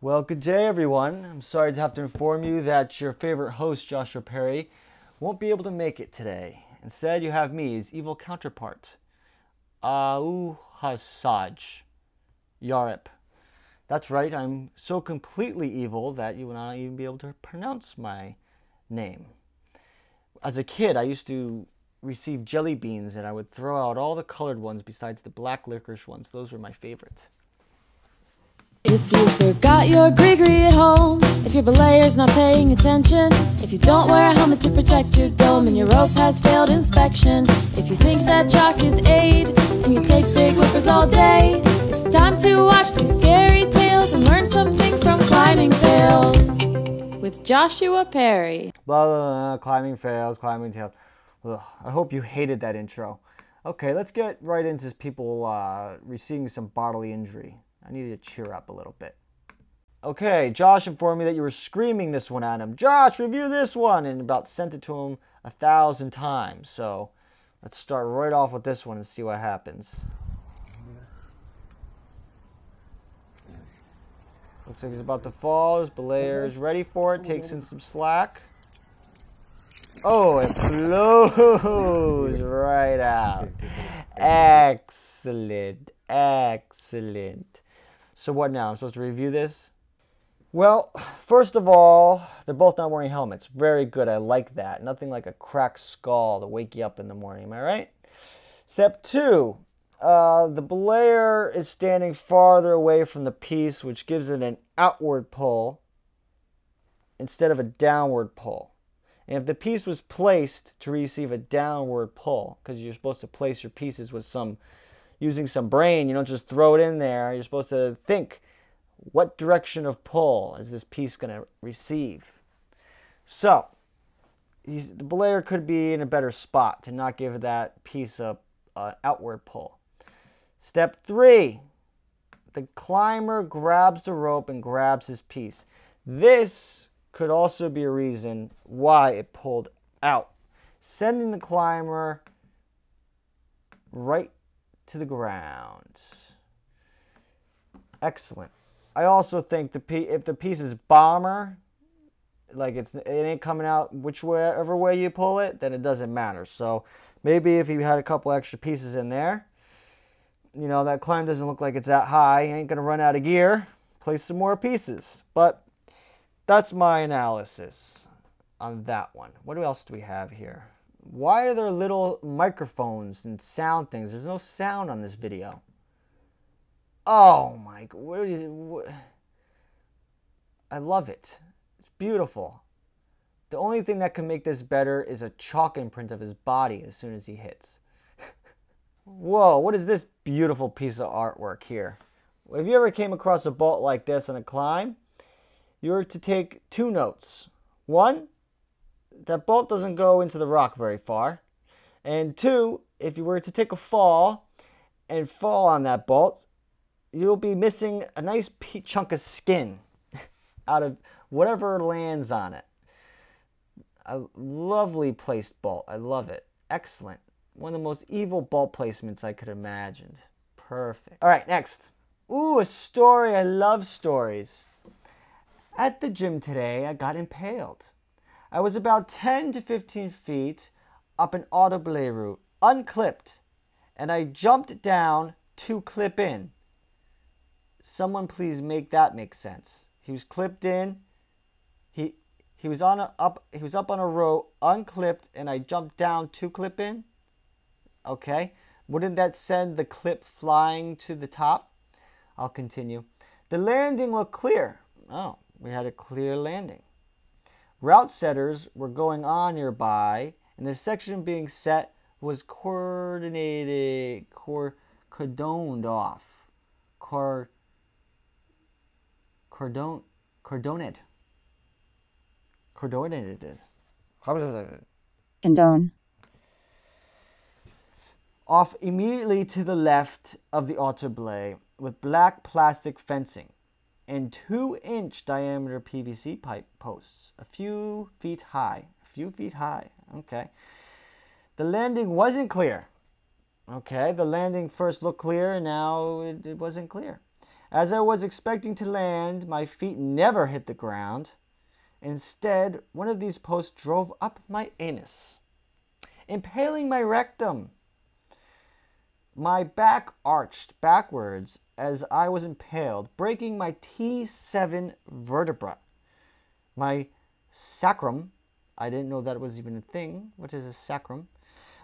Well, good day, everyone. I'm sorry to have to inform you that your favorite host, Joshua Perry, won't be able to make it today. Instead, you have me, his evil counterpart, Hasaj Yarip. That's right, I'm so completely evil that you will not even be able to pronounce my name. As a kid, I used to receive jelly beans and I would throw out all the colored ones besides the black licorice ones. Those were my favorite. If you forgot your Grigri at home, if your belayer's not paying attention, if you don't wear a helmet to protect your dome and your rope has failed inspection, if you think that chalk is aid and you take big whippers all day, it's time to watch these scary tales and learn something from climbing fails with Joshua Perry. Blah, blah, blah, climbing fails, climbing tails. Ugh, I hope you hated that intro. Okay, let's get right into people receiving some bodily injury. I need to cheer up a little bit. Okay, Josh informed me that you were screaming this one at him. Josh, review this one! And about sent it to him 1,000 times. So let's start right off with this one and see what happens. Looks like he's about to fall. His belayer is ready for it. Takes in some slack. Oh, it blows right out. Excellent. Excellent. So what now? I'm supposed to review this? Well, first of all, they're both not wearing helmets. Very good. I like that. Nothing like a cracked skull to wake you up in the morning. Am I right? Step 2. The belayer is standing farther away from the piece, which gives it an outward pull instead of a downward pull. And if the piece was placed to receive a downward pull, because you're supposed to place your pieces with using some brain, you don't just throw it in there. You're supposed to think, what direction of pull is this piece going to receive? So, the belayer could be in a better spot to not give that piece an outward pull. Step 3, the climber grabs the rope and grabs his piece. This could also be a reason why it pulled out, sending the climber right to the ground. Excellent. I also think if the piece is bomber, like it ain't coming out whichever way you pull it, then it doesn't matter. So maybe if you had a couple extra pieces in there, you know, that climb doesn't look like it's that high, you ain't gonna run out of gear, place some more pieces. But that's my analysis on that one. What else do we have here? Why are there little microphones and sound things? There's no sound on this video. Oh my God, what is it? I love it. It's beautiful. The only thing that can make this better is a chalk imprint of his body as soon as he hits. Whoa, what is this beautiful piece of artwork here? If you ever came across a bolt like this on a climb, you were to take 2 notes. 1, that bolt doesn't go into the rock very far. And 2, if you were to take a fall and fall on that bolt, you'll be missing a nice chunk of skin out of whatever lands on it. A lovely placed bolt. I love it. Excellent. One of the most evil bolt placements I could imagine. Perfect. All right, next. Ooh, a story. I love stories. At the gym today, I got impaled. I was about 10 to 15 feet up an auto belay route, unclipped, and I jumped down to clip in. Someone please make that make sense. He was clipped in. He was up on a row, unclipped, and I jumped down to clip in. Okay. Wouldn't that send the clip flying to the top? I'll continue. The landing looked clear. Oh, we had a clear landing. Route setters were going on nearby, and the section being set was cordoned off. Coordinated. Condone. Off immediately to the left of the auto belay with black plastic fencing and 2-inch diameter PVC pipe posts, a few feet high. Okay. The landing wasn't clear. Okay, the landing first looked clear, and now it wasn't clear. As I was expecting to land, my feet never hit the ground. Instead, one of these posts drove up my anus, impaling my rectum. My back arched backwards as I was impaled, breaking my T7 vertebra. My sacrum, I didn't know that was even a thing. What is a sacrum?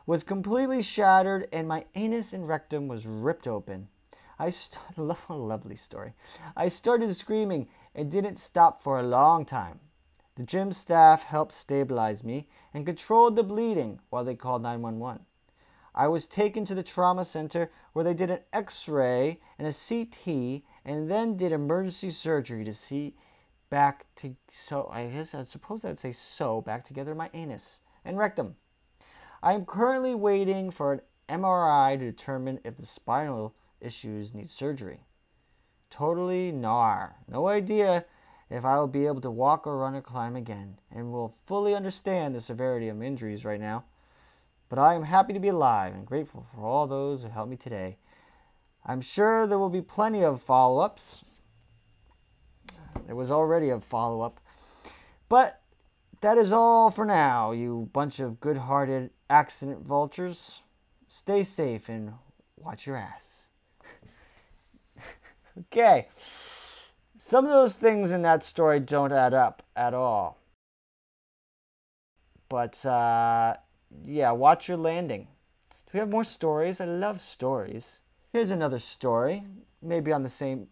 Was completely shattered, and my anus and rectum was ripped open. A lovely story. I started screaming and didn't stop for a long time. The gym staff helped stabilize me and controlled the bleeding while they called 911. I was taken to the trauma center where they did an x-ray and a CT and then did emergency surgery to see back together my anus and rectum. I am currently waiting for an MRI to determine if the spinal issues need surgery. Totally gnar. No idea if I will be able to walk or run or climb again, and will fully understand the severity of my injuries right now. But I am happy to be alive and grateful for all those who helped me today. I'm sure there will be plenty of follow-ups. There was already a follow-up. But that is all for now, you bunch of good-hearted accident vultures. Stay safe and watch your ass. Okay. Some of those things in that story don't add up at all. But, yeah, watch your landing. Do we have more stories? I love stories. Here's another story, maybe on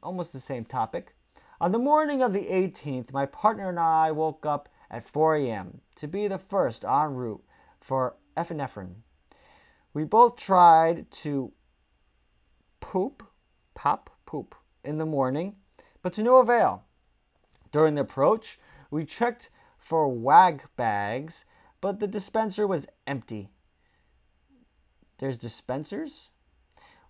almost the same topic. On the morning of the 18th, my partner and I woke up at 4 a.m. to be the first en route for epinephrine. We both tried to poop in the morning, but to no avail. During the approach, we checked for wag bags, but the dispenser was empty. There's dispensers?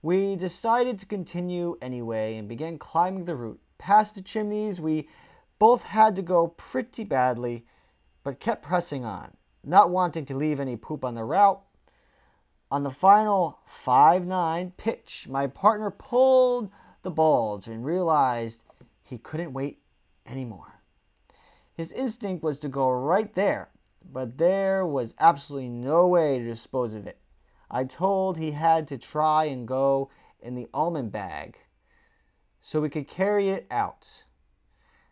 We decided to continue anyway and began climbing the route. Past the chimneys, we both had to go pretty badly, but kept pressing on, not wanting to leave any poop on the route. On the final 5-9 pitch, my partner pulled the bulge and realized he couldn't wait anymore. His instinct was to go right there, but there was absolutely no way to dispose of it. I told he had to try and go in the almond bag so we could carry it out.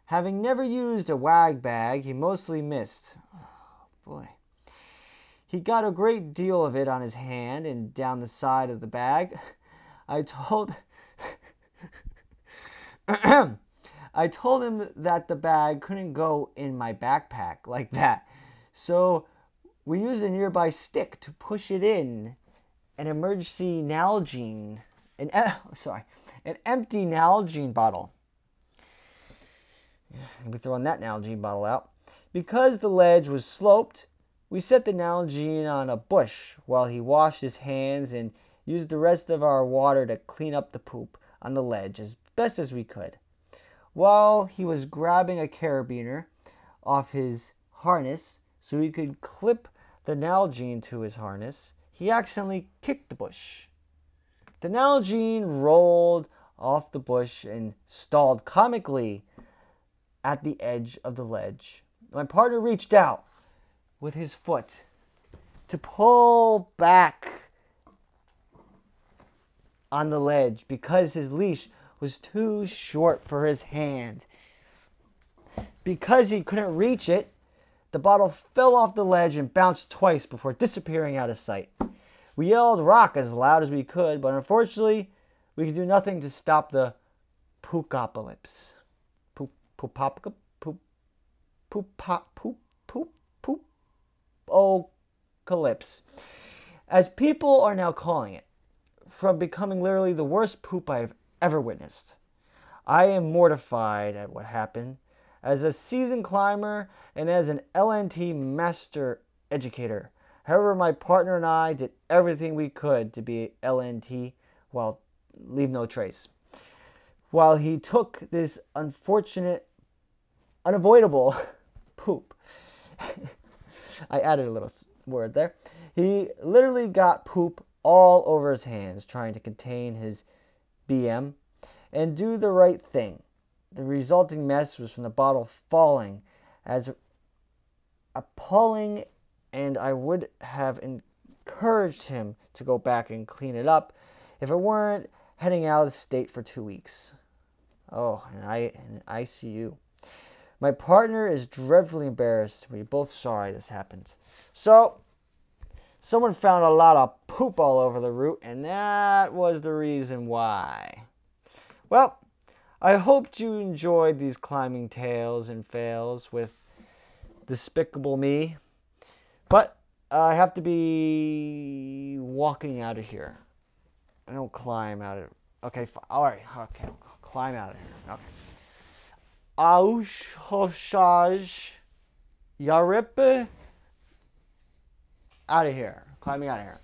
Having never used a wag bag, he mostly missed. Oh, boy. He got a great deal of it on his hand and down the side of the bag. I told him that the bag couldn't go in my backpack like that. So we used a nearby stick to push it in. An emergency Nalgene, an empty Nalgene bottle. We're throwing that Nalgene bottle out. Because the ledge was sloped, we set the Nalgene on a bush while he washed his hands and used the rest of our water to clean up the poop on the ledge as best as we could. While he was grabbing a carabiner off his harness so he could clip the Nalgene to his harness, he accidentally kicked the bush. The Nalgene rolled off the bush and stalled comically at the edge of the ledge. My partner reached out with his foot to pull back on the ledge because his leash was too short for his hand. Because he couldn't reach it, the bottle fell off the ledge and bounced twice before disappearing out of sight. We yelled rock as loud as we could, but unfortunately, we could do nothing to stop the poopocalypse. Poopocalypse, as people are now calling it, from becoming literally the worst poop I have ever witnessed. I am mortified at what happened. As a seasoned climber and as an LNT master educator. However, my partner and I did everything we could to be LNT while leave no trace. While he took this unavoidable poop. I added a little word there. He literally got poop all over his hands trying to contain his BM. and do the right thing. The resulting mess was from the bottle falling, as appalling, and I would have encouraged him to go back and clean it up if it weren't heading out of the state for 2 weeks. Oh, and I see you. My partner is dreadfully embarrassed. We're both sorry this happened. So, someone found a lot of poop all over the route, and that was the reason why. Well, I hoped you enjoyed these climbing tales and fails with Despicable Me. But I have to be walking out of here. I don't climb out of... Okay, alright, okay, I'll climb out of here. Okay. Aush, hoshaj, yarip, out of here. Climbing out of here.